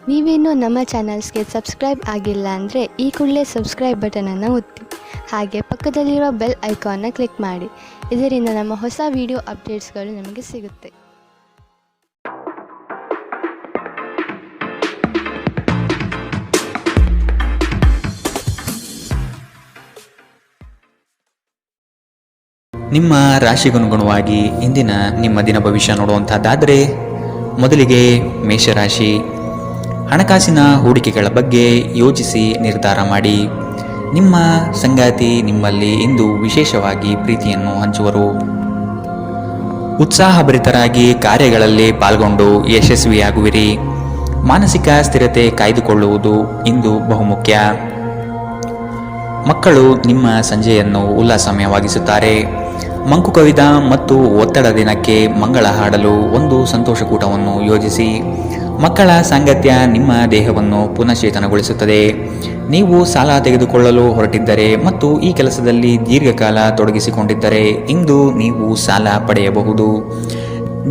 ನೀವೇನೂ ನಮ್ಮ ಚಾನಲ್ಸ್ಗೆ ಸಬ್ಸ್ಕ್ರೈಬ್ ಆಗಿಲ್ಲ ಅಂದರೆ ಈ ಕೂಡಲೇ ಸಬ್ಸ್ಕ್ರೈಬ್ ಬಟನನ್ನು ಒತ್ತಿ. ಹಾಗೆ ಪಕ್ಕದಲ್ಲಿರೋ ಬೆಲ್ ಐಕಾನ್ನ ಕ್ಲಿಕ್ ಮಾಡಿ. ಇದರಿಂದ ನಮ್ಮ ಹೊಸ ವಿಡಿಯೋ ಅಪ್ಡೇಟ್ಸ್ಗಳು ನಿಮಗೆ ಸಿಗುತ್ತೆ. ನಿಮ್ಮ ರಾಶಿಗನುಗುಣವಾಗಿ ಇಂದಿನ ನಿಮ್ಮ ದಿನ ಭವಿಷ್ಯ ನೋಡುವಂತಹದ್ದಾದರೆ, ಮೊದಲಿಗೆ ಮೇಷರಾಶಿ. ಹಣಕಾಸಿನ ಹೂಡಿಕೆಗಳ ಬಗ್ಗೆ ಯೋಚಿಸಿ ನಿರ್ಧಾರ ಮಾಡಿ. ನಿಮ್ಮ ಸಂಗಾತಿ ನಿಮ್ಮಲ್ಲಿ ಇಂದು ವಿಶೇಷವಾಗಿ ಪ್ರೀತಿಯನ್ನು ಹಂಚುವರು. ಉತ್ಸಾಹಭರಿತರಾಗಿ ಕಾರ್ಯಗಳಲ್ಲಿ ಪಾಲ್ಗೊಂಡು ಯಶಸ್ವಿಯಾಗುವಿರಿ. ಮಾನಸಿಕ ಸ್ಥಿರತೆ ಕಾಯ್ದುಕೊಳ್ಳುವುದು ಇಂದು ಬಹುಮುಖ್ಯ. ಮಕ್ಕಳು ನಿಮ್ಮ ಸಂಜೆಯನ್ನು ಉಲ್ಲಾಸಮಯವಾಗಿಸುತ್ತಾರೆ. ಮಂಕು ಕವಿದ ಮತ್ತು ಒತ್ತಡ ದಿನಕ್ಕೆ ಮಂಗಳ ಹಾಡಲು ಒಂದು ಸಂತೋಷಕೂಟವನ್ನು ಯೋಜಿಸಿ. ಮಕ್ಕಳ ಸಾಂಗತ್ಯ ನಿಮ್ಮ ದೇಹವನ್ನು ಪುನಶ್ಚೇತನಗೊಳಿಸುತ್ತದೆ. ನೀವು ಸಾಲ ತೆಗೆದುಕೊಳ್ಳಲು ಹೊರಟಿದ್ದರೆ ಮತ್ತು ಈ ಕೆಲಸದಲ್ಲಿ ದೀರ್ಘಕಾಲ ತೊಡಗಿಸಿಕೊಂಡಿದ್ದರೆ ಇಂದು ನೀವು ಸಾಲ ಪಡೆಯಬಹುದು.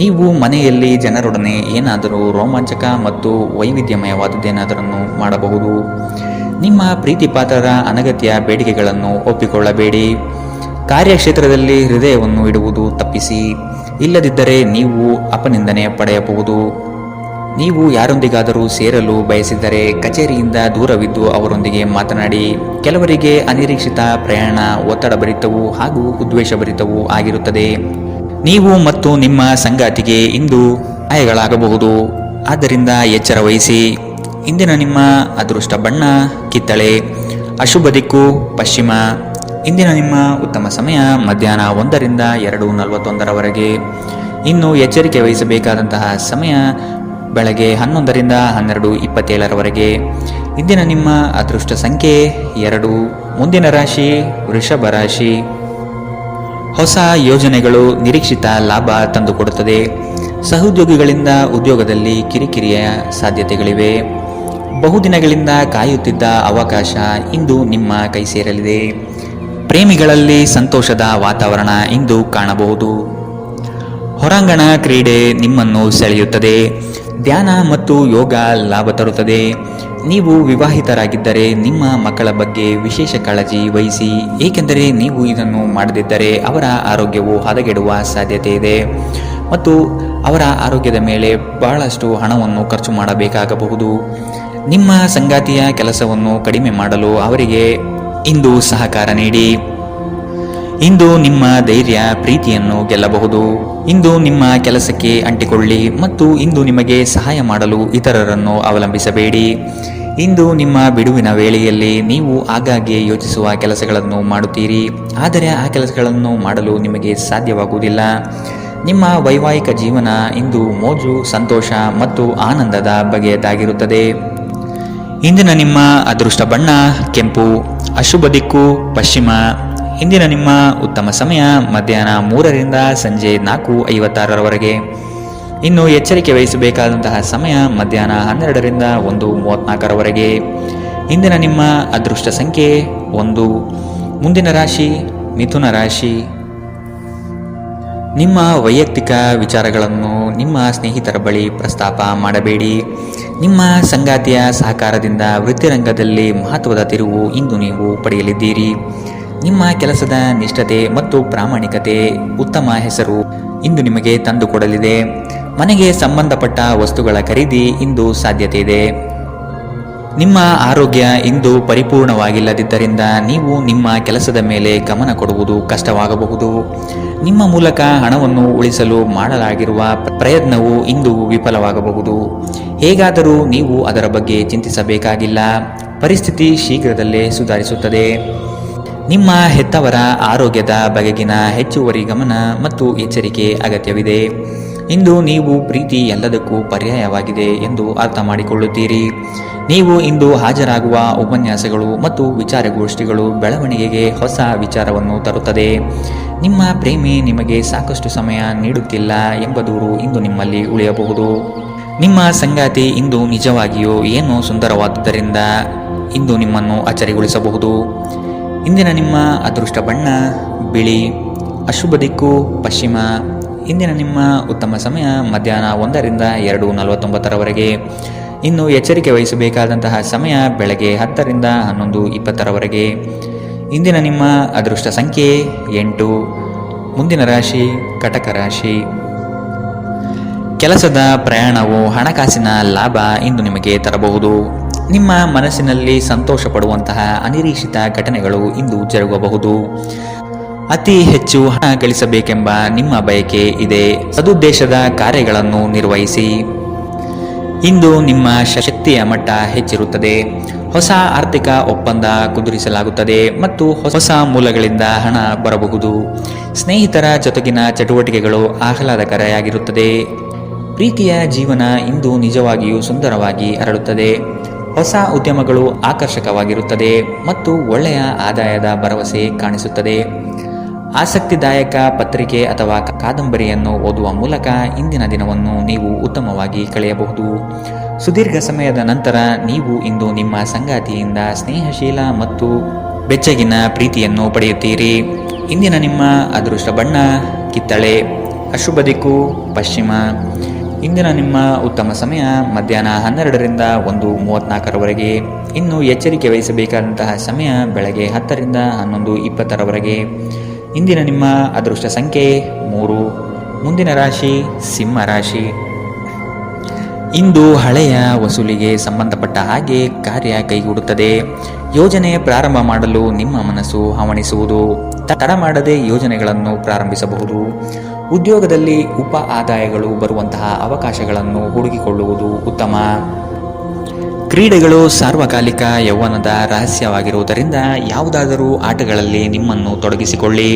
ನೀವು ಮನೆಯಲ್ಲಿ ಜನರೊಡನೆ ಏನಾದರೂ ರೋಮಾಂಚಕ ಮತ್ತು ವೈವಿಧ್ಯಮಯವಾದದ್ದೇನಾದರನ್ನು ಮಾಡಬಹುದು. ನಿಮ್ಮ ಪ್ರೀತಿಪಾತ್ರರ ಅನಗತ್ಯ ಬೇಡಿಕೆಗಳನ್ನು ಒಪ್ಪಿಕೊಳ್ಳಬೇಡಿ. ಕಾರ್ಯಕ್ಷೇತ್ರದಲ್ಲಿ ಹೃದಯವನ್ನು ಇಡುವುದು ತಪ್ಪಿಸಿ. ಇಲ್ಲದಿದ್ದರೆ ನೀವು ಅಪನಿಂದನೆ ಪಡೆಯಬಹುದು. ನೀವು ಯಾರೊಂದಿಗಾದರೂ ಸೇರಲು ಬಯಸಿದರೆ ಕಚೇರಿಯಿಂದ ದೂರವಿದ್ದು ಅವರೊಂದಿಗೆ ಮಾತನಾಡಿ. ಕೆಲವರಿಗೆ ಅನಿರೀಕ್ಷಿತ ಪ್ರಯಾಣ ಒತ್ತಡಭರಿತವೂ ಹಾಗೂ ಉದ್ವೇಷಭರಿತವೂ ಆಗಿರುತ್ತದೆ. ನೀವು ಮತ್ತು ನಿಮ್ಮ ಸಂಗಾತಿಗೆ ಇಂದು ಅಪಾಯಗಳಾಗಬಹುದು. ಆದ್ದರಿಂದ ಎಚ್ಚರ ವಹಿಸಿ. ಇಂದಿನ ನಿಮ್ಮ ಅದೃಷ್ಟ ಬಣ್ಣ ಕಿತ್ತಳೆ. ಅಶುಭ ದಿಕ್ಕು ಪಶ್ಚಿಮ. ಇಂದಿನ ನಿಮ್ಮ ಉತ್ತಮ ಸಮಯ ಮಧ್ಯಾಹ್ನ 1ರಿಂದ 2:41 ಇನ್ನು ಎಚ್ಚರಿಕೆ ವಹಿಸಬೇಕಾದಂತಹ ಸಮಯ ಬೆಳಗ್ಗೆ 11ರಿಂದ 12:27 ಇಂದಿನ ನಿಮ್ಮ ಅದೃಷ್ಟ ಸಂಖ್ಯೆ 2. ಮುಂದಿನ ರಾಶಿ ವೃಷಭ ರಾಶಿ. ಹೊಸ ಯೋಜನೆಗಳು ನಿರೀಕ್ಷಿತ ಲಾಭ ತಂದುಕೊಡುತ್ತದೆ. ಸಹೋದ್ಯೋಗಿಗಳಿಂದ ಉದ್ಯೋಗದಲ್ಲಿ ಕಿರಿಕಿರಿಯ ಸಾಧ್ಯತೆಗಳಿವೆ. ಬಹುದಿನಗಳಿಂದ ಕಾಯುತ್ತಿದ್ದ ಅವಕಾಶ ಇಂದು ನಿಮ್ಮ ಕೈ ಸೇರಲಿದೆ. ಪ್ರೇಮಿಗಳಲ್ಲಿ ಸಂತೋಷದ ವಾತಾವರಣ ಇಂದು ಕಾಣಬಹುದು. ಹೊರಾಂಗಣ ಕ್ರೀಡೆ ನಿಮ್ಮನ್ನು ಸೆಳೆಯುತ್ತದೆ. ಧ್ಯಾನ ಮತ್ತು ಯೋಗ ಲಾಭ ತರುತ್ತದೆ. ನೀವು ವಿವಾಹಿತರಾಗಿದ್ದರೆ ನಿಮ್ಮ ಮಕ್ಕಳ ಬಗ್ಗೆ ವಿಶೇಷ ಕಾಳಜಿ ವಹಿಸಿ, ಏಕೆಂದರೆ ನೀವು ಇದನ್ನು ಮಾಡದಿದ್ದರೆ ಅವರ ಆರೋಗ್ಯವು ಹದಗೆಡುವ ಸಾಧ್ಯತೆ ಇದೆ ಮತ್ತು ಅವರ ಆರೋಗ್ಯದ ಮೇಲೆ ಬಹಳಷ್ಟು ಹಣವನ್ನು ಖರ್ಚು ಮಾಡಬೇಕಾಗಬಹುದು. ನಿಮ್ಮ ಸಂಗಾತಿಯ ಕೆಲಸವನ್ನು ಕಡಿಮೆ ಮಾಡಲು ಅವರಿಗೆ ಇಂದು ಸಹಕಾರ ನೀಡಿ. ಇಂದು ನಿಮ್ಮ ಧೈರ್ಯ ಪ್ರೀತಿಯನ್ನು ಗೆಲ್ಲಬಹುದು. ಇಂದು ನಿಮ್ಮ ಕೆಲಸಕ್ಕೆ ಅಂಟಿಕೊಳ್ಳಿ ಮತ್ತು ಇಂದು ನಿಮಗೆ ಸಹಾಯ ಮಾಡಲು ಇತರರನ್ನು ಅವಲಂಬಿಸಬೇಡಿ. ಇಂದು ನಿಮ್ಮ ಬಿಡುವಿನ ವೇಳೆಯಲ್ಲಿ ನೀವು ಆಗಾಗ್ಗೆ ಯೋಚಿಸುವ ಕೆಲಸಗಳನ್ನು ಮಾಡುತ್ತೀರಿ, ಆದರೆ ಆ ಕೆಲಸಗಳನ್ನು ಮಾಡಲು ನಿಮಗೆ ಸಾಧ್ಯವಾಗುವುದಿಲ್ಲ. ನಿಮ್ಮ ವೈವಾಹಿಕ ಜೀವನ ಇಂದು ಮೋಜು, ಸಂತೋಷ ಮತ್ತು ಆನಂದದ ಬಗೆಯದಾಗಿರುತ್ತದೆ. ಇಂದಿನ ನಿಮ್ಮ ಅದೃಷ್ಟ ಬಣ್ಣ ಕೆಂಪು. ಅಶುಭ ದಿಕ್ಕು ಪಶ್ಚಿಮ. ಇಂದಿನ ನಿಮ್ಮ ಉತ್ತಮ ಸಮಯ ಮಧ್ಯಾಹ್ನ 3ರಿಂದ ಸಂಜೆ 4:56 ಇನ್ನು ಎಚ್ಚರಿಕೆ ವಹಿಸಬೇಕಾದಂತಹ ಸಮಯ ಮಧ್ಯಾಹ್ನ 12ರಿಂದ 1:34 ಇಂದಿನ ನಿಮ್ಮ ಅದೃಷ್ಟ ಸಂಖ್ಯೆ 1. ಮುಂದಿನ ರಾಶಿ ಮಿಥುನ ರಾಶಿ. ನಿಮ್ಮ ವೈಯಕ್ತಿಕ ವಿಚಾರಗಳನ್ನು ನಿಮ್ಮ ಸ್ನೇಹಿತರ ಬಳಿ ಪ್ರಸ್ತಾಪ ಮಾಡಬೇಡಿ. ನಿಮ್ಮ ಸಂಗಾತಿಯ ಸಹಕಾರದಿಂದ ವೃತ್ತಿರಂಗದಲ್ಲಿ ಮಹತ್ವದ ತಿರುವು ಇಂದು ನೀವು ಪಡೆಯಲಿದ್ದೀರಿ. ನಿಮ್ಮ ಕೆಲಸದ ನಿಷ್ಠತೆ ಮತ್ತು ಪ್ರಾಮಾಣಿಕತೆ ಉತ್ತಮ ಹೆಸರು ಇಂದು ನಿಮಗೆ ತಂದುಕೊಡಲಿದೆ. ಮನೆಗೆ ಸಂಬಂಧಪಟ್ಟ ವಸ್ತುಗಳ ಖರೀದಿ ಇಂದು ಸಾಧ್ಯತೆ ಇದೆ. ನಿಮ್ಮ ಆರೋಗ್ಯ ಇಂದು ಪರಿಪೂರ್ಣವಾಗಿಲ್ಲದಿದ್ದರಿಂದ ನೀವು ನಿಮ್ಮ ಕೆಲಸದ ಮೇಲೆ ಗಮನ ಕೊಡುವುದು ಕಷ್ಟವಾಗಬಹುದು. ನಿಮ್ಮ ಮೂಲಕ ಹಣವನ್ನು ಉಳಿಸಲು ಮಾಡಲಾಗಿರುವ ಪ್ರಯತ್ನವು ಇಂದು ವಿಫಲವಾಗಬಹುದು. ಹೇಗಾದರೂ ನೀವು ಅದರ ಬಗ್ಗೆ ಚಿಂತಿಸಬೇಕಾಗಿಲ್ಲ. ಪರಿಸ್ಥಿತಿ ಶೀಘ್ರದಲ್ಲೇ ಸುಧಾರಿಸುತ್ತದೆ. ನಿಮ್ಮ ಹೆತ್ತವರ ಆರೋಗ್ಯದ ಬಗೆಗಿನ ಹೆಚ್ಚುವರಿ ಗಮನ ಮತ್ತು ಎಚ್ಚರಿಕೆ ಅಗತ್ಯವಿದೆ. ಇಂದು ನೀವು ಪ್ರೀತಿ ಎಲ್ಲದಕ್ಕೂ ಪರ್ಯಾಯವಾಗಿದೆ ಎಂದು ಅರ್ಥ ಮಾಡಿಕೊಳ್ಳುತ್ತೀರಿ. ನೀವು ಇಂದು ಹಾಜರಾಗುವ ಉಪನ್ಯಾಸಗಳು ಮತ್ತು ವಿಚಾರಗೋಷ್ಠಿಗಳು ಬೆಳವಣಿಗೆಗೆ ಹೊಸ ವಿಚಾರವನ್ನು ತರುತ್ತದೆ. ನಿಮ್ಮ ಪ್ರೇಮಿ ನಿಮಗೆ ಸಾಕಷ್ಟು ಸಮಯ ನೀಡುತ್ತಿಲ್ಲ ಎಂಬ ದೂರು ಇಂದು ನಿಮ್ಮಲ್ಲಿ ಉಳಿಯಬಹುದು. ನಿಮ್ಮ ಸಂಗಾತಿ ಇಂದು ನಿಜವಾಗಿಯೂ ಏನೋ ಸುಂದರವಾದುದರಿಂದ ಇಂದು ನಿಮ್ಮನ್ನು ಅಚ್ಚರಿಗೊಳಿಸಬಹುದು. ಇಂದಿನ ನಿಮ್ಮ ಅದೃಷ್ಟ ಬಣ್ಣ ಬಿಳಿ. ಅಶುಭ ದಿಕ್ಕು ಪಶ್ಚಿಮ. ಇಂದಿನ ನಿಮ್ಮ ಉತ್ತಮ ಸಮಯ ಮಧ್ಯಾಹ್ನ 1ರಿಂದ 2:49 ಇನ್ನು ಎಚ್ಚರಿಕೆ ವಹಿಸಬೇಕಾದಂತಹ ಸಮಯ ಬೆಳಗ್ಗೆ 10 ರಿಂದ 11:20 ಇಂದಿನ ನಿಮ್ಮ ಅದೃಷ್ಟ ಸಂಖ್ಯೆ 8. ಮುಂದಿನ ರಾಶಿ ಕಟಕ ರಾಶಿ. ಕೆಲಸದ ಪ್ರಯಾಣವು ಹಣಕಾಸಿನ ಲಾಭ ಇಂದು ನಿಮಗೆ ತರಬಹುದು. ನಿಮ್ಮ ಮನಸ್ಸಿನಲ್ಲಿ ಸಂತೋಷ ಪಡುವಂತಹ ಅನಿರೀಕ್ಷಿತ ಘಟನೆಗಳು ಇಂದು ಜರುಗಬಹುದು. ಅತಿ ಹೆಚ್ಚು ಹಣ ಗಳಿಸಬೇಕೆಂಬ ನಿಮ್ಮ ಬಯಕೆ ಇದೆ. ಸದುದ್ದೇಶದ ಕಾರ್ಯಗಳನ್ನು ನಿರ್ವಹಿಸಿ. ಇಂದು ನಿಮ್ಮ ಶಕ್ತಿಯ ಮಟ್ಟ ಹೆಚ್ಚಿರುತ್ತದೆ. ಹೊಸ ಆರ್ಥಿಕ ಒಪ್ಪಂದ ಕುದುರಿಸಲಾಗುತ್ತದೆ ಮತ್ತು ಹೊಸ ಮೂಲಗಳಿಂದ ಹಣ ಬರಬಹುದು. ಸ್ನೇಹಿತರ ಜೊತೆಗಿನ ಚಟುವಟಿಕೆಗಳು ಆಹ್ಲಾದಕರವಾಗಿರುತ್ತದೆ. ಪ್ರೀತಿಯ ಜೀವನ ಇಂದು ನಿಜವಾಗಿಯೂ ಸುಂದರವಾಗಿ ಅರಳುತ್ತದೆ. ಹೊಸ ಉದ್ಯಮಗಳು ಆಕರ್ಷಕವಾಗಿರುತ್ತದೆ ಮತ್ತು ಒಳ್ಳೆಯ ಆದಾಯದ ಭರವಸೆ ಕಾಣಿಸುತ್ತದೆ. ಆಸಕ್ತಿದಾಯಕ ಪತ್ರಿಕೆ ಅಥವಾ ಕಾದಂಬರಿಯನ್ನು ಓದುವ ಮೂಲಕ ಇಂದಿನ ದಿನವನ್ನು ನೀವು ಉತ್ತಮವಾಗಿ ಕಳೆಯಬಹುದು. ಸುದೀರ್ಘ ಸಮಯದ ನಂತರ ನೀವು ಇಂದು ನಿಮ್ಮ ಸಂಗಾತಿಯಿಂದ ಸ್ನೇಹಶೀಲ ಮತ್ತು ಬೆಚ್ಚಗಿನ ಪ್ರೀತಿಯನ್ನು ಪಡೆಯುತ್ತೀರಿ. ಇಂದಿನ ನಿಮ್ಮ ಅದೃಷ್ಟ ಬಣ್ಣ ಕಿತ್ತಳೆ. ಅಶುಭ ದಿಕ್ಕು ಪಶ್ಚಿಮ. ಇಂದಿನ ನಿಮ್ಮ ಉತ್ತಮ ಸಮಯ ಮಧ್ಯಾಹ್ನ 12 ರಿಂದ 1:34 ಇನ್ನು ಎಚ್ಚರಿಕೆ ವಹಿಸಬೇಕಾದಂತಹ ಸಮಯ ಬೆಳಗ್ಗೆ 10 ರಿಂದ 11:20 ಇಂದಿನ ನಿಮ್ಮ ಅದೃಷ್ಟ ಸಂಖ್ಯೆ 3. ಮುಂದಿನ ರಾಶಿ ಸಿಂಹ ರಾಶಿ. ಇಂದು ಹಳೆಯ ವಸೂಲಿಗೆ ಸಂಬಂಧಪಟ್ಟ ಹಾಗೆ ಕಾರ್ಯ ಕೈಗೂಡುತ್ತದೆ. ಯೋಜನೆ ಪ್ರಾರಂಭ ಮಾಡಲು ನಿಮ್ಮ ಮನಸ್ಸು ಹವಣಿಸುವುದು. ತಡ ಮಾಡದೆ ಯೋಜನೆಗಳನ್ನು ಪ್ರಾರಂಭಿಸಬಹುದು. ಉದ್ಯೋಗದಲ್ಲಿ ಉಪ ಆದಾಯಗಳು ಬರುವಂತಹ ಅವಕಾಶಗಳನ್ನು ಹುಡುಕಿಕೊಳ್ಳುವುದು ಉತ್ತಮ. ಕ್ರೀಡೆಗಳು ಸಾರ್ವಕಾಲಿಕ ಯೌವನದ ರಹಸ್ಯವಾಗಿರುವುದರಿಂದ ಯಾವುದಾದರೂ ಆಟಗಳಲ್ಲಿ ನಿಮ್ಮನ್ನು ತೊಡಗಿಸಿಕೊಳ್ಳಿ.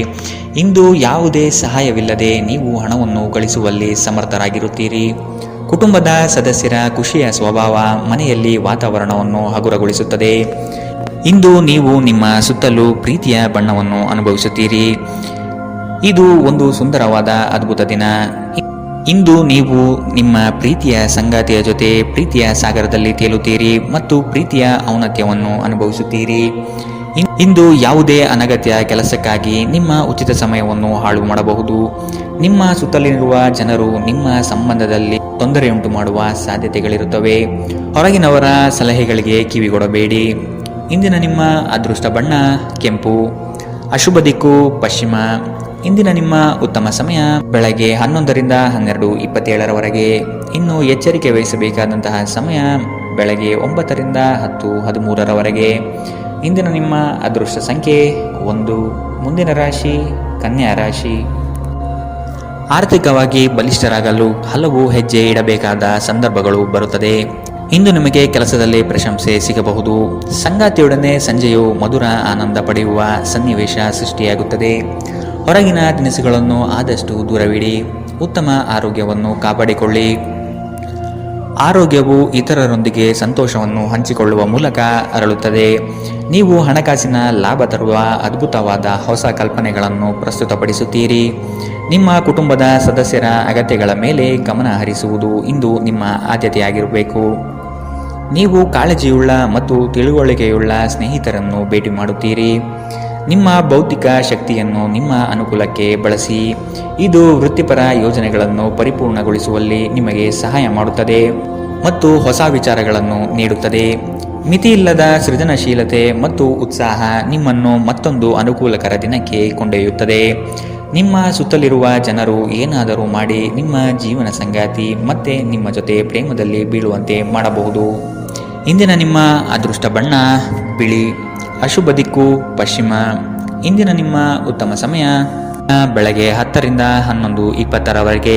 ಇಂದು ಯಾವುದೇ ಸಹಾಯವಿಲ್ಲದೆ ನೀವು ಹಣವನ್ನು ಗಳಿಸುವಲ್ಲಿ ಸಮರ್ಥರಾಗಿರುತ್ತೀರಿ. ಕುಟುಂಬದ ಸದಸ್ಯರ ಖುಷಿಯ ಸ್ವಭಾವ ಮನೆಯಲ್ಲಿ ವಾತಾವರಣವನ್ನು ಹಗುರಗೊಳಿಸುತ್ತದೆ. ಇಂದು ನೀವು ನಿಮ್ಮ ಸುತ್ತಲೂ ಪ್ರೀತಿಯ ಬಣ್ಣವನ್ನು ಅನುಭವಿಸುತ್ತೀರಿ. ಇದು ಒಂದು ಸುಂದರವಾದ ಅದ್ಭುತ ದಿನ. ಇಂದು ನೀವು ನಿಮ್ಮ ಪ್ರೀತಿಯ ಸಂಗಾತಿಯ ಜೊತೆ ಪ್ರೀತಿಯ ಸಾಗರದಲ್ಲಿ ತೇಲುತ್ತೀರಿ ಮತ್ತು ಪ್ರೀತಿಯ ಔನ್ನತ್ಯವನ್ನು ಅನುಭವಿಸುತ್ತೀರಿ. ಇಂದು ಯಾವುದೇ ಅನಗತ್ಯ ಕೆಲಸಕ್ಕಾಗಿ ನಿಮ್ಮ ಉಚಿತ ಸಮಯವನ್ನು ಹಾಳು ಮಾಡಬಹುದು. ನಿಮ್ಮ ಸುತ್ತಲಿರುವ ಜನರು ನಿಮ್ಮ ಸಂಬಂಧದಲ್ಲಿ ತೊಂದರೆಯುಂಟು ಮಾಡುವ ಸಾಧ್ಯತೆಗಳಿರುತ್ತವೆ. ಹೊರಗಿನವರ ಸಲಹೆಗಳಿಗೆ ಕಿವಿಗೊಡಬೇಡಿ. ಇಂದಿನ ನಿಮ್ಮ ಅದೃಷ್ಟ ಬಣ್ಣ ಕೆಂಪು. ಅಶುಭ ದಿಕ್ಕು ಪಶ್ಚಿಮ. ಇಂದಿನ ನಿಮ್ಮ ಉತ್ತಮ ಸಮಯ ಬೆಳಗ್ಗೆ 11 ರಿಂದ 12:27 ಇನ್ನು ಎಚ್ಚರಿಕೆ ವಹಿಸಬೇಕಾದಂತಹ ಸಮಯ ಬೆಳಗ್ಗೆ 9 ರಿಂದ 10:13 ಇಂದಿನ ನಿಮ್ಮ ಅದೃಷ್ಟ ಸಂಖ್ಯೆ 1. ಮುಂದಿನ ರಾಶಿ ಕನ್ಯಾ ರಾಶಿ. ಆರ್ಥಿಕವಾಗಿ ಬಲಿಷ್ಠರಾಗಲು ಹಲವು ಹೆಜ್ಜೆ ಇಡಬೇಕಾದ ಸಂದರ್ಭಗಳು ಬರುತ್ತದೆ. ಇಂದು ನಿಮಗೆ ಕೆಲಸದಲ್ಲಿ ಪ್ರಶಂಸೆ ಸಿಗಬಹುದು. ಸಂಗಾತಿಯೊಡನೆ ಸಂಜೆಯು ಮಧುರ ಆನಂದ ಪಡೆಯುವ ಸನ್ನಿವೇಶ ಸೃಷ್ಟಿಯಾಗುತ್ತದೆ. ಹೊರಗಿನ ತಿನಿಸುಗಳನ್ನು ಆದಷ್ಟು ದೂರವಿಡಿ. ಉತ್ತಮ ಆರೋಗ್ಯವನ್ನು ಕಾಪಾಡಿಕೊಳ್ಳಿ. ಆರೋಗ್ಯವು ಇತರರೊಂದಿಗೆ ಸಂತೋಷವನ್ನು ಹಂಚಿಕೊಳ್ಳುವ ಮೂಲಕ ಅರಳುತ್ತದೆ. ನೀವು ಹಣಕಾಸಿನ ಲಾಭ ತರುವ ಅದ್ಭುತವಾದ ಹೊಸ ಕಲ್ಪನೆಗಳನ್ನು ಪ್ರಸ್ತುತಪಡಿಸುತ್ತೀರಿ. ನಿಮ್ಮ ಕುಟುಂಬದ ಸದಸ್ಯರ ಅಗತ್ಯಗಳ ಮೇಲೆ ಗಮನ ಹರಿಸುವುದು ಇಂದು ನಿಮ್ಮ ಆದ್ಯತೆಯಾಗಿರಬೇಕು. ನೀವು ಕಾಳಜಿಯುಳ್ಳ ಮತ್ತು ತಿಳುವಳಿಕೆಯುಳ್ಳ ಸ್ನೇಹಿತರನ್ನು ಭೇಟಿ ಮಾಡುತ್ತೀರಿ. ನಿಮ್ಮ ಬೌದ್ಧಿಕ ಶಕ್ತಿಯನ್ನು ನಿಮ್ಮ ಅನುಕೂಲಕ್ಕೆ ಬಳಸಿ. ಇದು ವೃತ್ತಿಪರ ಯೋಜನೆಗಳನ್ನು ಪರಿಪೂರ್ಣಗೊಳಿಸುವಲ್ಲಿ ನಿಮಗೆ ಸಹಾಯ ಮಾಡುತ್ತದೆ ಮತ್ತು ಹೊಸ ವಿಚಾರಗಳನ್ನು ನೀಡುತ್ತದೆ. ಮಿತಿಯಿಲ್ಲದ ಸೃಜನಶೀಲತೆ ಮತ್ತು ಉತ್ಸಾಹ ನಿಮ್ಮನ್ನು ಮತ್ತೊಂದು ಅನುಕೂಲಕರ ದಿನಕ್ಕೆ ಕೊಂಡೊಯ್ಯುತ್ತದೆ. ನಿಮ್ಮ ಸುತ್ತಲಿರುವ ಜನರು ಏನಾದರೂ ಮಾಡಿ ನಿಮ್ಮ ಜೀವನ ಸಂಗಾತಿ ಮತ್ತೆ ನಿಮ್ಮ ಜೊತೆ ಪ್ರೇಮದಲ್ಲಿ ಬೀಳುವಂತೆ ಮಾಡಬಹುದು. ಇಂದಿನ ನಿಮ್ಮ ಅದೃಷ್ಟ ಬಣ್ಣ ಬಿಳಿ. ಅಶುಭ ದಿಕ್ಕು ಪಶ್ಚಿಮ. ಇಂದಿನ ನಿಮ್ಮ ಉತ್ತಮ ಸಮಯ ಬೆಳಗ್ಗೆ 10 ರಿಂದ 11:20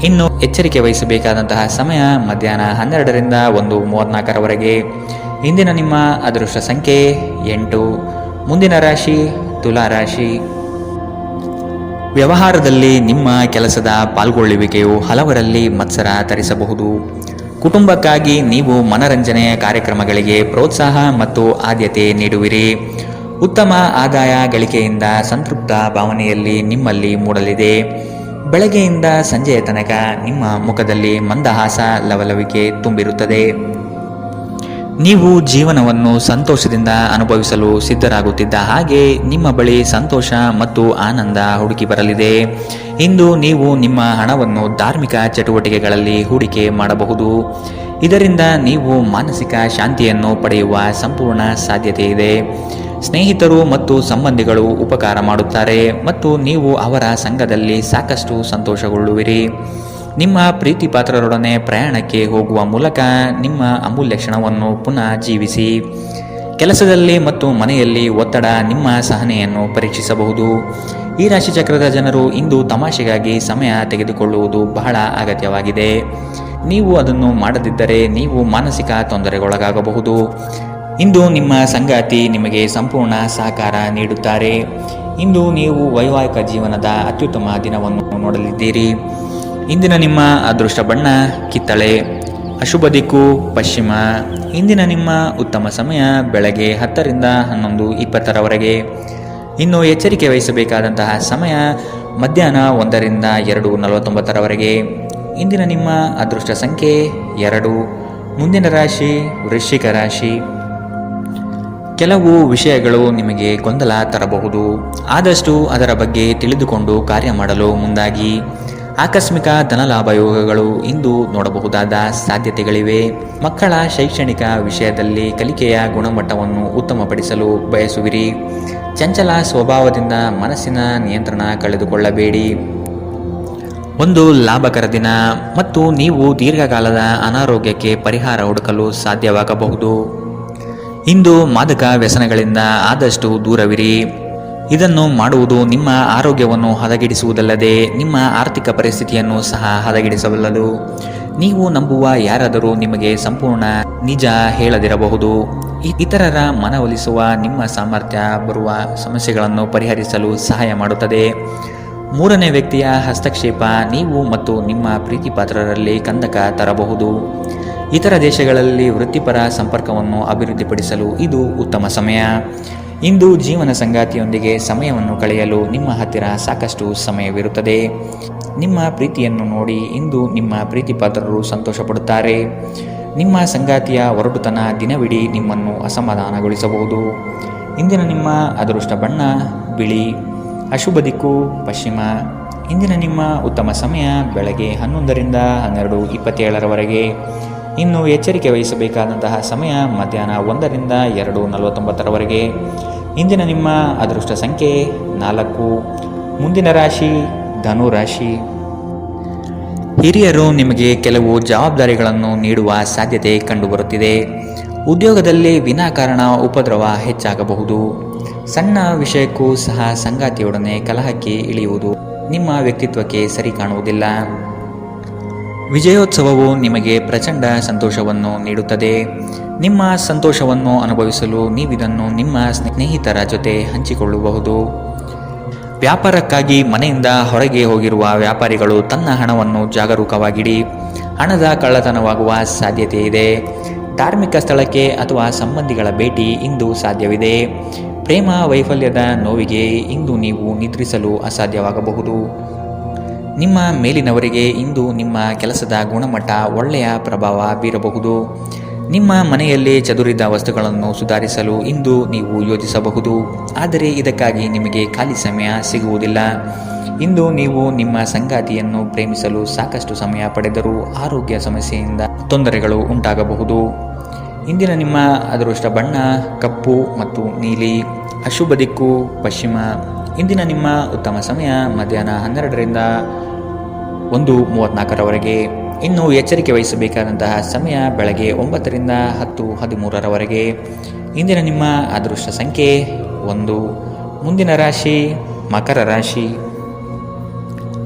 ಇನ್ನು ಎಚ್ಚರಿಕೆ ವಹಿಸಬೇಕಾದಂತಹ ಸಮಯ ಮಧ್ಯಾಹ್ನ 12 ರಿಂದ 1:34 ಇಂದಿನ ನಿಮ್ಮ ಅದೃಷ್ಟ ಸಂಖ್ಯೆ 8. ಮುಂದಿನ ರಾಶಿ ತುಲಾ ರಾಶಿ. ವ್ಯವಹಾರದಲ್ಲಿ ನಿಮ್ಮ ಕೆಲಸದ ಪಾಲ್ಗೊಳ್ಳುವಿಕೆಯು ಹಲವರಲ್ಲಿ ಮತ್ಸರ ತರಿಸಬಹುದು. ಕುಟುಂಬಕ್ಕಾಗಿ ನೀವು ಮನರಂಜನೆಯ ಕಾರ್ಯಕ್ರಮಗಳಿಗೆ ಪ್ರೋತ್ಸಾಹ ಮತ್ತು ಆದ್ಯತೆ ನೀಡುವಿರಿ. ಉತ್ತಮ ಆದಾಯ ಗಳಿಕೆಯಿಂದ ಸಂತೃಪ್ತ ಭಾವನೆಯಲ್ಲಿ ನಿಮ್ಮಲ್ಲಿ ಮೂಡಲಿದೆ. ಬೆಳಗ್ಗೆಯಿಂದ ಸಂಜೆಯ ತನಕ ನಿಮ್ಮ ಮುಖದಲ್ಲಿ ಮಂದಹಾಸ ಲವಲವಿಕೆ ತುಂಬಿರುತ್ತದೆ. ನೀವು ಜೀವನವನ್ನು ಸಂತೋಷದಿಂದ ಅನುಭವಿಸಲು ಸಿದ್ಧರಾಗುತ್ತಿದ್ದ ಹಾಗೆ ನಿಮ್ಮ ಬಳಿ ಸಂತೋಷ ಮತ್ತು ಆನಂದ ಹುಡುಕಿ ಬರಲಿದೆ. ಇಂದು ನೀವು ನಿಮ್ಮ ಹಣವನ್ನು ಧಾರ್ಮಿಕ ಚಟುವಟಿಕೆಗಳಲ್ಲಿ ಹೂಡಿಕೆ ಮಾಡಬಹುದು. ಇದರಿಂದ ನೀವು ಮಾನಸಿಕ ಶಾಂತಿಯನ್ನು ಪಡೆಯುವ ಸಂಪೂರ್ಣ ಸಾಧ್ಯತೆ ಇದೆ. ಸ್ನೇಹಿತರು ಮತ್ತು ಸಂಬಂಧಿಗಳು ಉಪಕಾರ ಮಾಡುತ್ತಾರೆ ಮತ್ತು ನೀವು ಅವರ ಸಂಘದಲ್ಲಿ ಸಾಕಷ್ಟು ಸಂತೋಷಗೊಳ್ಳುವಿರಿ. ನಿಮ್ಮ ಪ್ರೀತಿ ಪಾತ್ರರೊಡನೆ ಪ್ರಯಾಣಕ್ಕೆ ಹೋಗುವ ಮೂಲಕ ನಿಮ್ಮ ಅಮೂಲ್ಯ ಕ್ಷಣವನ್ನು ಪುನಃ ಜೀವಿಸಿ. ಕೆಲಸದಲ್ಲಿ ಮತ್ತು ಮನೆಯಲ್ಲಿ ಒತ್ತಡ ನಿಮ್ಮ ಸಹನೆಯನ್ನು ಪರೀಕ್ಷಿಸಬಹುದು. ಈ ರಾಶಿಚಕ್ರದ ಜನರು ಇಂದು ತಮಾಷೆಗಾಗಿ ಸಮಯ ತೆಗೆದುಕೊಳ್ಳುವುದು ಬಹಳ ಅಗತ್ಯವಾಗಿದೆ. ನೀವು ಅದನ್ನು ಮಾಡದಿದ್ದರೆ ನೀವು ಮಾನಸಿಕ ತೊಂದರೆಗೊಳಗಾಗಬಹುದು. ಇಂದು ನಿಮ್ಮ ಸಂಗಾತಿ ನಿಮಗೆ ಸಂಪೂರ್ಣ ಸಹಕಾರ ನೀಡುತ್ತಾರೆ. ಇಂದು ನೀವು ವೈವಾಹಿಕ ಜೀವನದ ಅತ್ಯುತ್ತಮ ದಿನವನ್ನು ನೋಡಲಿದ್ದೀರಿ. ಇಂದಿನ ನಿಮ್ಮ ಅದೃಷ್ಟ ಬಣ್ಣ ಕಿತ್ತಳೆ. ಅಶುಭ ದಿಕ್ಕು ಪಶ್ಚಿಮ. ಇಂದಿನ ನಿಮ್ಮ ಉತ್ತಮ ಸಮಯ ಬೆಳಗ್ಗೆ 10 ರಿಂದ 11:20 ಇನ್ನು ಎಚ್ಚರಿಕೆ ವಹಿಸಬೇಕಾದಂತಹ ಸಮಯ ಮಧ್ಯಾಹ್ನ 1 ರಿಂದ 2:49 ಇಂದಿನ ನಿಮ್ಮ ಅದೃಷ್ಟ ಸಂಖ್ಯೆ 2. ಮುಂದಿನ ರಾಶಿ ವೃಶ್ಚಿಕ ರಾಶಿ. ಕೆಲವು ವಿಷಯಗಳು ನಿಮಗೆ ಗೊಂದಲ ತರಬಹುದು. ಆದಷ್ಟು ಅದರ ಬಗ್ಗೆ ತಿಳಿದುಕೊಂಡು ಕಾರ್ಯ ಮಾಡಲು ಮುಂದಾಗಿ. ಆಕಸ್ಮಿಕ ಧನಲಾಭ ಯೋಗಗಳು ಇಂದು ನೋಡಬಹುದಾದ ಸಾಧ್ಯತೆಗಳಿವೆ. ಮಕ್ಕಳ ಶೈಕ್ಷಣಿಕ ವಿಷಯದಲ್ಲಿ ಕಲಿಕೆಯ ಗುಣಮಟ್ಟವನ್ನು ಉತ್ತಮಪಡಿಸಲು ಬಯಸುವಿರಿ. ಚಂಚಲ ಸ್ವಭಾವದಿಂದ ಮನಸ್ಸಿನ ನಿಯಂತ್ರಣ ಕಳೆದುಕೊಳ್ಳಬೇಡಿ. ಒಂದು ಲಾಭಕರ ದಿನ ಮತ್ತು ನೀವು ದೀರ್ಘಕಾಲದ ಅನಾರೋಗ್ಯಕ್ಕೆ ಪರಿಹಾರ ಹುಡುಕಲು ಸಾಧ್ಯವಾಗಬಹುದು. ಇಂದು ಮಾದಕ ವ್ಯಸನಗಳಿಂದ ಆದಷ್ಟು ದೂರವಿರಿ. ಇದನ್ನು ಮಾಡುವುದು ನಿಮ್ಮ ಆರೋಗ್ಯವನ್ನು ಹದಗೆಡಿಸುವುದಲ್ಲದೆ ನಿಮ್ಮ ಆರ್ಥಿಕ ಪರಿಸ್ಥಿತಿಯನ್ನು ಸಹ ಹದಗೆಡಿಸಬಲ್ಲದು. ನೀವು ನಂಬುವ ಯಾರಾದರೂ ನಿಮಗೆ ಸಂಪೂರ್ಣ ನಿಜ ಹೇಳದಿರಬಹುದು. ಇತರರ ಮನವೊಲಿಸುವ ನಿಮ್ಮ ಸಾಮರ್ಥ್ಯ ಬರುವ ಸಮಸ್ಯೆಗಳನ್ನು ಪರಿಹರಿಸಲು ಸಹಾಯ ಮಾಡುತ್ತದೆ. ಮೂರನೇ ವ್ಯಕ್ತಿಯ ಹಸ್ತಕ್ಷೇಪ ನೀವು ಮತ್ತು ನಿಮ್ಮ ಪ್ರೀತಿಪಾತ್ರರಲ್ಲಿ ಕಂದಕ ತರಬಹುದು. ಇತರ ದೇಶಗಳಲ್ಲಿ ವೃತ್ತಿಪರ ಸಂಪರ್ಕವನ್ನು ಅಭಿವೃದ್ಧಿಪಡಿಸಲು ಇದು ಉತ್ತಮ ಸಮಯ. ಇಂದು ಜೀವನ ಸಂಗಾತಿಯೊಂದಿಗೆ ಸಮಯವನ್ನು ಕಳೆಯಲು ನಿಮ್ಮ ಹತ್ತಿರ ಸಾಕಷ್ಟು ಸಮಯವಿರುತ್ತದೆ. ನಿಮ್ಮ ಪ್ರೀತಿಯನ್ನು ನೋಡಿ ಇಂದು ನಿಮ್ಮ ಪ್ರೀತಿಪಾತ್ರರು ಸಂತೋಷಪಡುತ್ತಾರೆ. ನಿಮ್ಮ ಸಂಗಾತಿಯ ಒರಟುತನ ದಿನವಿಡೀ ನಿಮ್ಮನ್ನು ಅಸಮಾಧಾನಗೊಳಿಸಬಹುದು. ಇಂದಿನ ನಿಮ್ಮ ಅದೃಷ್ಟ ಬಣ್ಣ ಬಿಳಿ. ಅಶುಭ ದಿಕ್ಕು ಪಶ್ಚಿಮ. ಇಂದಿನ ನಿಮ್ಮ ಉತ್ತಮ ಸಮಯ ಬೆಳಗ್ಗೆ 11 ರಿಂದ 12:27 ಇನ್ನು ಎಚ್ಚರಿಕೆ ವಹಿಸಬೇಕಾದಂತಹ ಸಮಯ ಮಧ್ಯಾಹ್ನ 1 ರಿಂದ 2:49 ಇಂದಿನ ನಿಮ್ಮ ಅದೃಷ್ಟ ಸಂಖ್ಯೆ 4. ಮುಂದಿನ ರಾಶಿ ಧನು ರಾಶಿ. ಹಿರಿಯರು ನಿಮಗೆ ಕೆಲವು ಜವಾಬ್ದಾರಿಗಳನ್ನು ನೀಡುವ ಸಾಧ್ಯತೆ ಕಂಡುಬರುತ್ತಿದೆ. ಉದ್ಯೋಗದಲ್ಲಿ ವಿನಾಕಾರಣ ಉಪದ್ರವ ಹೆಚ್ಚಾಗಬಹುದು. ಸಣ್ಣ ವಿಷಯಕ್ಕೂ ಸಹ ಸಂಗಾತಿಯೊಡನೆ ಕಲಹಕ್ಕೆ ಇಳಿಯುವುದು ನಿಮ್ಮ ವ್ಯಕ್ತಿತ್ವಕ್ಕೆ ಸರಿ ಕಾಣುವುದಿಲ್ಲ. ವಿಜಯೋತ್ಸವವು ನಿಮಗೆ ಪ್ರಚಂಡ ಸಂತೋಷವನ್ನು ನೀಡುತ್ತದೆ. ನಿಮ್ಮ ಸಂತೋಷವನ್ನು ಅನುಭವಿಸಲು ನೀವಿದನ್ನು ನಿಮ್ಮ ಸ್ನೇಹಿತರ ಜೊತೆ ಹಂಚಿಕೊಳ್ಳಬಹುದು. ವ್ಯಾಪಾರಕ್ಕಾಗಿ ಮನೆಯಿಂದ ಹೊರಗೆ ಹೋಗಿರುವ ವ್ಯಾಪಾರಿಗಳು ತನ್ನ ಹಣವನ್ನು ಜಾಗರೂಕವಾಗಿಡಿ. ಹಣದ ಕಳ್ಳತನವಾಗುವ ಸಾಧ್ಯತೆ ಇದೆ. ಧಾರ್ಮಿಕ ಸ್ಥಳಕ್ಕೆ ಅಥವಾ ಸಂಬಂಧಿಗಳ ಭೇಟಿ ಇಂದು ಸಾಧ್ಯವಿದೆ. ಪ್ರೇಮ ವೈಫಲ್ಯದ ನೋವಿಗೆ ಇಂದು ನೀವು ನಿದ್ರಿಸಲು ಅಸಾಧ್ಯವಾಗಬಹುದು. ನಿಮ್ಮ ಮೇಲಿನವರಿಗೆ ಇಂದು ನಿಮ್ಮ ಕೆಲಸದ ಗುಣಮಟ್ಟ ಒಳ್ಳೆಯ ಪ್ರಭಾವ ಬೀರಬಹುದು. ನಿಮ್ಮ ಮನೆಯಲ್ಲಿ ಚದುರಿದ ವಸ್ತುಗಳನ್ನು ಸುಧಾರಿಸಲು ಇಂದು ನೀವು ಯೋಜಿಸಬಹುದು. ಆದರೆ ಇದಕ್ಕಾಗಿ ನಿಮಗೆ ಖಾಲಿ ಸಮಯ ಸಿಗುವುದಿಲ್ಲ. ಇಂದು ನೀವು ನಿಮ್ಮ ಸಂಗಾತಿಯನ್ನು ಪ್ರೇಮಿಸಲು ಸಾಕಷ್ಟು ಸಮಯ ಪಡೆದರೂ ಆರೋಗ್ಯ ಸಮಸ್ಯೆಯಿಂದ ತೊಂದರೆಗಳು ಉಂಟಾಗಬಹುದು. ಇಂದಿನ ನಿಮ್ಮ ಅದೃಷ್ಟ ಬಣ್ಣ ಕಪ್ಪು ಮತ್ತು ನೀಲಿ. ಅಶುಭ ದಿಕ್ಕು ಪಶ್ಚಿಮ. ಇಂದಿನ ನಿಮ್ಮ ಉತ್ತಮ ಸಮಯ ಮಧ್ಯಾಹ್ನ 12 ರಿಂದ 1:34 ಇನ್ನು ಎಚ್ಚರಿಕೆ ವಹಿಸಬೇಕಾದಂತಹ ಸಮಯ ಬೆಳಗ್ಗೆ 9 ರಿಂದ 10:13 ಇಂದಿನ ನಿಮ್ಮ ಅದೃಷ್ಟ ಸಂಖ್ಯೆ 1. ಮುಂದಿನ ರಾಶಿ ಮಕರ ರಾಶಿ.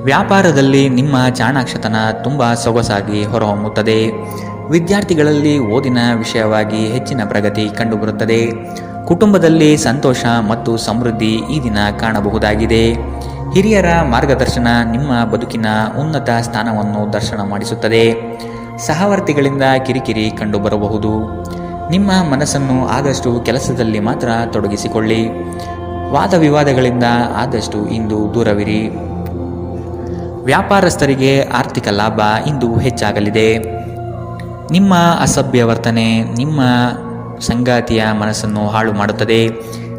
ವ್ಯಾಪಾರದಲ್ಲಿ ನಿಮ್ಮ ಚಾಣಾಕ್ಷತನ ತುಂಬ ಸೊಗಸಾಗಿ ಹೊರಹೊಮ್ಮುತ್ತದೆ. ವಿದ್ಯಾರ್ಥಿಗಳಲ್ಲಿ ಓದಿನ ವಿಷಯವಾಗಿ ಹೆಚ್ಚಿನ ಪ್ರಗತಿ ಕಂಡುಬರುತ್ತದೆ. ಕುಟುಂಬದಲ್ಲಿ ಸಂತೋಷ ಮತ್ತು ಸಮೃದ್ಧಿ ಈ ದಿನ ಕಾಣಬಹುದಾಗಿದೆ. ಹಿರಿಯರ ಮಾರ್ಗದರ್ಶನ ನಿಮ್ಮ ಬದುಕಿನ ಉನ್ನತ ಸ್ಥಾನವನ್ನು ದರ್ಶನ ಮಾಡಿಸುತ್ತದೆ. ಸಹವರ್ತಿಗಳಿಂದ ಕಿರಿಕಿರಿ ಕಂಡುಬರಬಹುದು. ನಿಮ್ಮ ಮನಸ್ಸನ್ನು ಆದಷ್ಟು ಕೆಲಸದಲ್ಲಿ ಮಾತ್ರ ತೊಡಗಿಸಿಕೊಳ್ಳಿ. ವಾದ ವಿವಾದಗಳಿಂದ ಆದಷ್ಟು ಇಂದು ದೂರವಿರಿ. ವ್ಯಾಪಾರಸ್ಥರಿಗೆ ಆರ್ಥಿಕ ಲಾಭ ಇಂದು ಹೆಚ್ಚಾಗಲಿದೆ. ನಿಮ್ಮ ಅಸಭ್ಯ ವರ್ತನೆ ನಿಮ್ಮ ಸಂಗಾತಿಯ ಮನಸ್ಸನ್ನು ಹಾಳು ಮಾಡುತ್ತದೆ.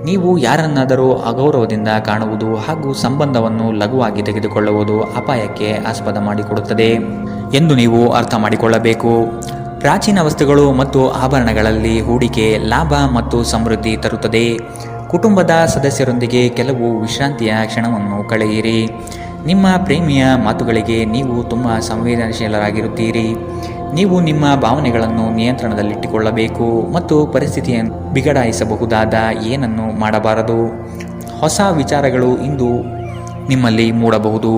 ನೀವು ಯಾರನ್ನಾದರೂ ಅಗೌರವದಿಂದ ಕಾಣುವುದು ಹಾಗೂ ಸಂಬಂಧವನ್ನು ಲಘುವಾಗಿ ತೆಗೆದುಕೊಳ್ಳುವುದು ಅಪಾಯಕ್ಕೆ ಆಸ್ಪದ ಮಾಡಿಕೊಡುತ್ತದೆ ಎಂದು ನೀವು ಅರ್ಥ ಮಾಡಿಕೊಳ್ಳಬೇಕು. ಪ್ರಾಚೀನ ವಸ್ತುಗಳು ಮತ್ತು ಆಭರಣಗಳಲ್ಲಿ ಹೂಡಿಕೆ ಲಾಭ ಮತ್ತು ಸಮೃದ್ಧಿ ತರುತ್ತದೆ. ಕುಟುಂಬದ ಸದಸ್ಯರೊಂದಿಗೆ ಕೆಲವು ವಿಶ್ರಾಂತಿಯ ಕ್ಷಣವನ್ನು ಕಳೆಯಿರಿ. ನಿಮ್ಮ ಪ್ರೇಮಿಯ ಮಾತುಗಳಿಗೆ ನೀವು ತುಂಬ ಸಂವೇದನಶೀಲರಾಗಿರುತ್ತೀರಿ. ನೀವು ನಿಮ್ಮ ಭಾವನೆಗಳನ್ನು ನಿಯಂತ್ರಣದಲ್ಲಿಟ್ಟುಕೊಳ್ಳಬೇಕು ಮತ್ತು ಪರಿಸ್ಥಿತಿಯನ್ನು ಬಿಗಡಾಯಿಸಬಹುದಾದ ಏನನ್ನು ಮಾಡಬಾರದು. ಹೊಸ ವಿಚಾರಗಳು ಇಂದು ನಿಮ್ಮಲ್ಲಿ ಮೂಡಬಹುದು.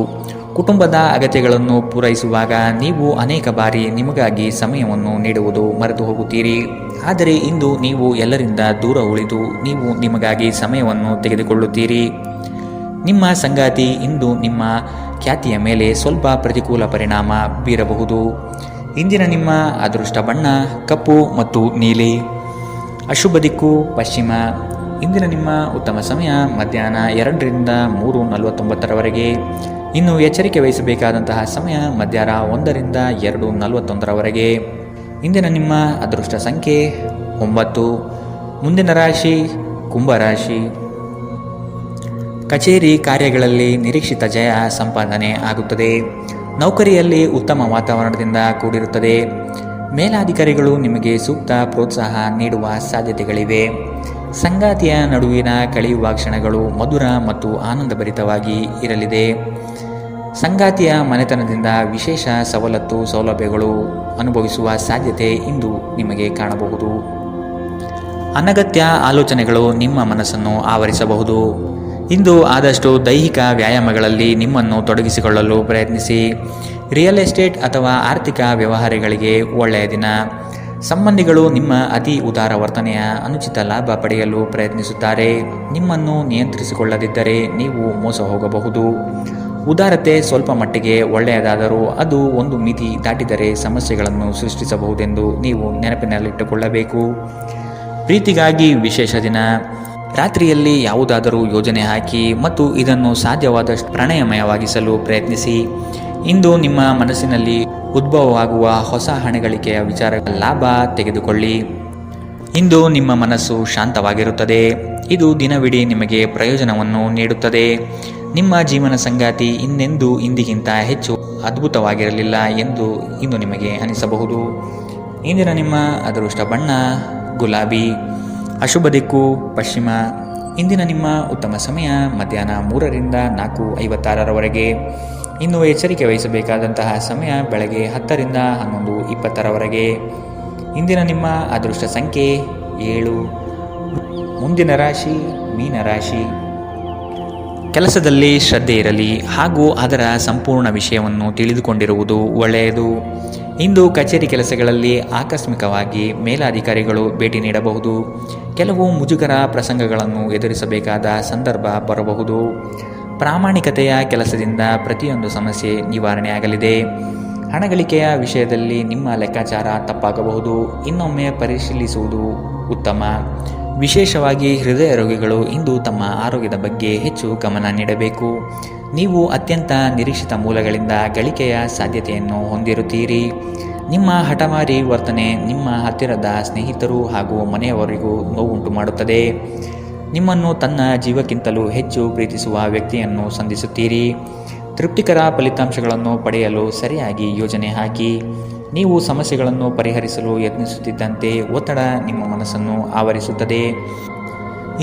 ಕುಟುಂಬದ ಅಗತ್ಯಗಳನ್ನು ಪೂರೈಸುವಾಗ ನೀವು ಅನೇಕ ಬಾರಿ ನಿಮಗಾಗಿ ಸಮಯವನ್ನು ನೀಡುವುದು ಮರೆತು ಹೋಗುತ್ತೀರಿ. ಆದರೆ ಇಂದು ನೀವು ಎಲ್ಲರಿಂದ ದೂರ ಉಳಿದು ನೀವು ನಿಮಗಾಗಿ ಸಮಯವನ್ನು ತೆಗೆದುಕೊಳ್ಳುತ್ತೀರಿ. ನಿಮ್ಮ ಸಂಗಾತಿ ಇಂದು ನಿಮ್ಮ ಖ್ಯಾತಿಯ ಮೇಲೆ ಸ್ವಲ್ಪ ಪ್ರತಿಕೂಲ ಪರಿಣಾಮ ಬೀರಬಹುದು. ಇಂದಿನ ನಿಮ್ಮ ಅದೃಷ್ಟ ಬಣ್ಣ ಕಪ್ಪು ಮತ್ತು ನೀಲಿ. ಅಶುಭ ದಿಕ್ಕು ಪಶ್ಚಿಮ. ಇಂದಿನ ನಿಮ್ಮ ಉತ್ತಮ ಸಮಯ ಮಧ್ಯಾಹ್ನ 2ರಿಂದ 3:49 ಇನ್ನು ಎಚ್ಚರಿಕೆ ವಹಿಸಬೇಕಾದಂತಹ ಸಮಯ ಮಧ್ಯಾಹ್ನ 1ರಿಂದ 2:41 ಇಂದಿನ ನಿಮ್ಮ ಅದೃಷ್ಟ ಸಂಖ್ಯೆ 9. ಮುಂದಿನ ರಾಶಿ ಕುಂಭರಾಶಿ. ಕಚೇರಿ ಕಾರ್ಯಗಳಲ್ಲಿ ನಿರೀಕ್ಷಿತ ಜಯ ಸಂಪಾದನೆ ಆಗುತ್ತದೆ. ನೌಕರಿಯಲ್ಲಿ ಉತ್ತಮ ವಾತಾವರಣದಿಂದ ಕೂಡಿರುತ್ತದೆ. ಮೇಲಾಧಿಕಾರಿಗಳು ನಿಮಗೆ ಸೂಕ್ತ ಪ್ರೋತ್ಸಾಹ ನೀಡುವ ಸಾಧ್ಯತೆಗಳಿವೆ. ಸಂಗಾತಿಯ ನಡುವಿನ ಕಳೆಯುವ ಕ್ಷಣಗಳು ಮಧುರ ಮತ್ತು ಆನಂದಭರಿತವಾಗಿ ಇರಲಿದೆ. ಸಂಗಾತಿಯ ಮನೆತನದಿಂದ ವಿಶೇಷ ಸೌಲಭ್ಯಗಳು ಅನುಭವಿಸುವ ಸಾಧ್ಯತೆ ಇಂದು ನಿಮಗೆ ಕಾಣಬಹುದು. ಅನಗತ್ಯ ಆಲೋಚನೆಗಳು ನಿಮ್ಮ ಮನಸ್ಸನ್ನು ಆವರಿಸಬಹುದು. ಇಂದು ಆದಷ್ಟು ದೈಹಿಕ ವ್ಯಾಯಾಮಗಳಲ್ಲಿ ನಿಮ್ಮನ್ನು ತೊಡಗಿಸಿಕೊಳ್ಳಲು ಪ್ರಯತ್ನಿಸಿ. ರಿಯಲ್ ಎಸ್ಟೇಟ್ ಅಥವಾ ಆರ್ಥಿಕ ವ್ಯವಹಾರಗಳಿಗೆ ಒಳ್ಳೆಯ ದಿನ. ಸಂಬಂಧಿಗಳು ನಿಮ್ಮ ಅತಿ ಉದಾರ ವರ್ತನೆಯ ಅನುಚಿತ ಲಾಭ ಪಡೆಯಲು ಪ್ರಯತ್ನಿಸುತ್ತಾರೆ. ನಿಮ್ಮನ್ನು ನಿಯಂತ್ರಿಸಿಕೊಳ್ಳದಿದ್ದರೆ ನೀವು ಮೋಸ ಹೋಗಬಹುದು. ಉದಾರತೆ ಸ್ವಲ್ಪ ಮಟ್ಟಿಗೆ ಒಳ್ಳೆಯದಾದರೂ ಅದು ಒಂದು ಮಿತಿ ದಾಟಿದರೆ ಸಮಸ್ಯೆಗಳನ್ನು ಸೃಷ್ಟಿಸಬಹುದೆಂದು ನೀವು ನೆನಪಿನಲ್ಲಿಟ್ಟುಕೊಳ್ಳಬೇಕು. ಪ್ರೀತಿಗಾಗಿ ವಿಶೇಷ ದಿನ. ರಾತ್ರಿಯಲ್ಲಿ ಯಾವುದಾದರೂ ಯೋಜನೆ ಹಾಕಿ ಮತ್ತು ಇದನ್ನು ಸಾಧ್ಯವಾದಷ್ಟು ಪ್ರಣಯಮಯವಾಗಿಸಲು ಪ್ರಯತ್ನಿಸಿ. ಇಂದು ನಿಮ್ಮ ಮನಸ್ಸಿನಲ್ಲಿ ಉದ್ಭವವಾಗುವ ಹೊಸ ಹಣಗಳಿಕೆಯ ವಿಚಾರಗಳ ಲಾಭ ತೆಗೆದುಕೊಳ್ಳಿ. ಇಂದು ನಿಮ್ಮ ಮನಸ್ಸು ಶಾಂತವಾಗಿರುತ್ತದೆ. ಇದು ದಿನವಿಡೀ ನಿಮಗೆ ಪ್ರಯೋಜನವನ್ನು ನೀಡುತ್ತದೆ. ನಿಮ್ಮ ಜೀವನ ಸಂಗಾತಿ ಇನ್ನೆಂದೂ ಇಂದಿಗಿಂತ ಹೆಚ್ಚು ಅದ್ಭುತವಾಗಿರಲಿಲ್ಲ ಎಂದು ಇಂದು ನಿಮಗೆ ಅನಿಸಬಹುದು. ಇಂದಿನ ನಿಮ್ಮ ಅದೃಷ್ಟ ಬಣ್ಣ ಗುಲಾಬಿ. ಅಶುಭ ದಿಕ್ಕು ಪಶ್ಚಿಮ. ಇಂದಿನ ನಿಮ್ಮ ಉತ್ತಮ ಸಮಯ ಮಧ್ಯಾಹ್ನ 3ರಿಂದ 4:56 ಇನ್ನು ಎಚ್ಚರಿಕೆ ವಹಿಸಬೇಕಾದಂತಹ ಸಮಯ ಬೆಳಗ್ಗೆ 10ರಿಂದ 11:20 ಇಂದಿನ ನಿಮ್ಮ ಅದೃಷ್ಟ ಸಂಖ್ಯೆ 7. ಮುಂದಿನ ರಾಶಿ ಮೀನರಾಶಿ. ಕೆಲಸದಲ್ಲಿ ಶ್ರದ್ಧೆ ಇರಲಿ ಹಾಗೂ ಅದರ ಸಂಪೂರ್ಣ ವಿಷಯವನ್ನು ತಿಳಿದುಕೊಂಡಿರುವುದು ಒಳ್ಳೆಯದು. ಇಂದು ಕಚೇರಿ ಕೆಲಸಗಳಲ್ಲಿ ಆಕಸ್ಮಿಕವಾಗಿ ಮೇಲಾಧಿಕಾರಿಗಳು ಭೇಟಿ ನೀಡಬಹುದು. ಕೆಲವು ಮುಜುಗರ ಪ್ರಸಂಗಗಳನ್ನು ಎದುರಿಸಬೇಕಾದ ಸಂದರ್ಭ ಬರಬಹುದು. ಪ್ರಾಮಾಣಿಕತೆಯ ಕೆಲಸದಿಂದ ಪ್ರತಿಯೊಂದು ಸಮಸ್ಯೆ ನಿವಾರಣೆಯಾಗಲಿದೆ. ಹಣಗಳಿಕೆಯ ವಿಷಯದಲ್ಲಿ ನಿಮ್ಮ ಲೆಕ್ಕಾಚಾರ ತಪ್ಪಾಗಬಹುದು. ಇನ್ನೊಮ್ಮೆ ಪರಿಶೀಲಿಸುವುದು ಉತ್ತಮ. ವಿಶೇಷವಾಗಿ ಹೃದಯ ರೋಗಿಗಳು ಇಂದು ತಮ್ಮ ಆರೋಗ್ಯದ ಬಗ್ಗೆ ಹೆಚ್ಚು ಗಮನ ನೀಡಬೇಕು. ನೀವು ಅತ್ಯಂತ ನಿರೀಕ್ಷಿತ ಮೂಲಗಳಿಂದ ಗಳಿಕೆಯ ಸಾಧ್ಯತೆಯನ್ನು ಹೊಂದಿರುತ್ತೀರಿ. ನಿಮ್ಮ ಹಠಮಾರಿ ವರ್ತನೆ ನಿಮ್ಮ ಹತ್ತಿರದ ಸ್ನೇಹಿತರು ಹಾಗೂ ಮನೆಯವರಿಗೂ ನೋವುಂಟು ಮಾಡುತ್ತದೆ. ನಿಮ್ಮನ್ನು ತನ್ನ ಜೀವಕ್ಕಿಂತಲೂ ಹೆಚ್ಚು ಪ್ರೀತಿಸುವ ವ್ಯಕ್ತಿಯನ್ನು ಸಂಧಿಸುತ್ತೀರಿ. ತೃಪ್ತಿಕರ ಫಲಿತಾಂಶಗಳನ್ನು ಪಡೆಯಲು ಸರಿಯಾಗಿ ಯೋಜನೆ ಹಾಕಿ. ನೀವು ಸಮಸ್ಯೆಗಳನ್ನು ಪರಿಹರಿಸಲು ಯತ್ನಿಸುತ್ತಿದ್ದಂತೆ ಒತ್ತಡ ನಿಮ್ಮ ಮನಸ್ಸನ್ನು ಆವರಿಸುತ್ತದೆ.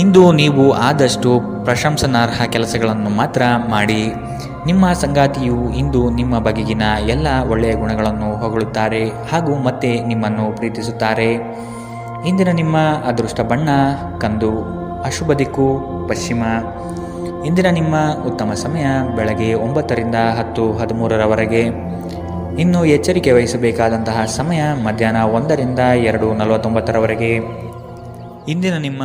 ಇಂದು ನೀವು ಆದಷ್ಟು ಪ್ರಶಂಸನಾರ್ಹ ಕೆಲಸಗಳನ್ನು ಮಾತ್ರ ಮಾಡಿ. ನಿಮ್ಮ ಸಂಗಾತಿಯು ಇಂದು ನಿಮ್ಮ ಬಗೆಗಿನ ಎಲ್ಲ ಒಳ್ಳೆಯ ಗುಣಗಳನ್ನು ಹೊಗಳುತ್ತಾರೆ ಹಾಗೂ ಮತ್ತೆ ನಿಮ್ಮನ್ನು ಪ್ರೀತಿಸುತ್ತಾರೆ. ಇಂದಿನ ನಿಮ್ಮ ಅದೃಷ್ಟ ಬಣ್ಣ ಕಂದು. ಅಶುಭ ದಿಕ್ಕು ಪಶ್ಚಿಮ. ಇಂದಿನ ನಿಮ್ಮ ಉತ್ತಮ ಸಮಯ ಬೆಳಗ್ಗೆ 9ರಿಂದ 10:13 ಇನ್ನು ಎಚ್ಚರಿಕೆ ವಹಿಸಬೇಕಾದಂತಹ ಸಮಯ ಮಧ್ಯಾಹ್ನ 1ರಿಂದ 2:49 ಇಂದಿನ ನಿಮ್ಮ